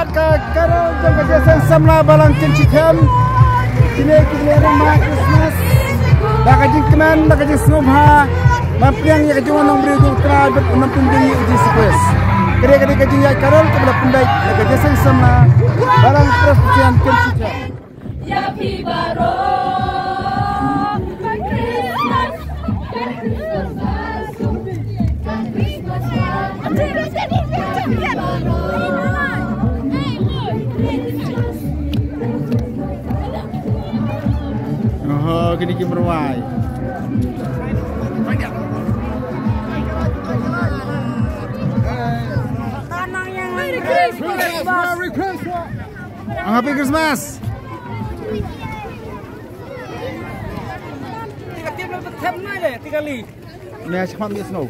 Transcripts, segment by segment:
selamat ke Karol Jingiaseng Samla Balang Kynshithem. Kini kita rumah Christmas. Dah kajing keman, dah kajing snubha. Mampiang yang kajing orang beri dokter berpenampilan tinggi uji sukses. Kira-kira kajing yang Karol kepada pendai Jingiaseng Samla Balang Persian Kynshithem. Happy birthday. Oh, gini ki meruai. Merry Christmas. Happy Christmas. Tiga kali. Ni cepat dia snow.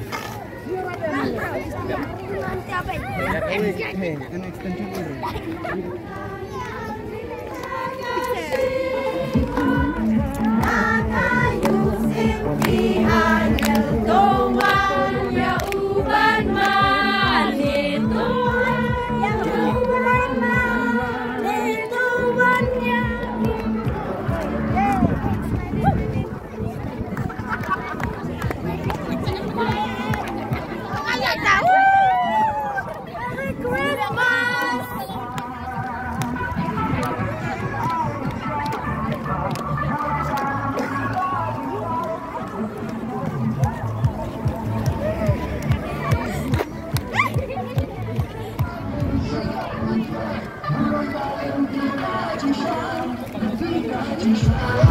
Jingiaid.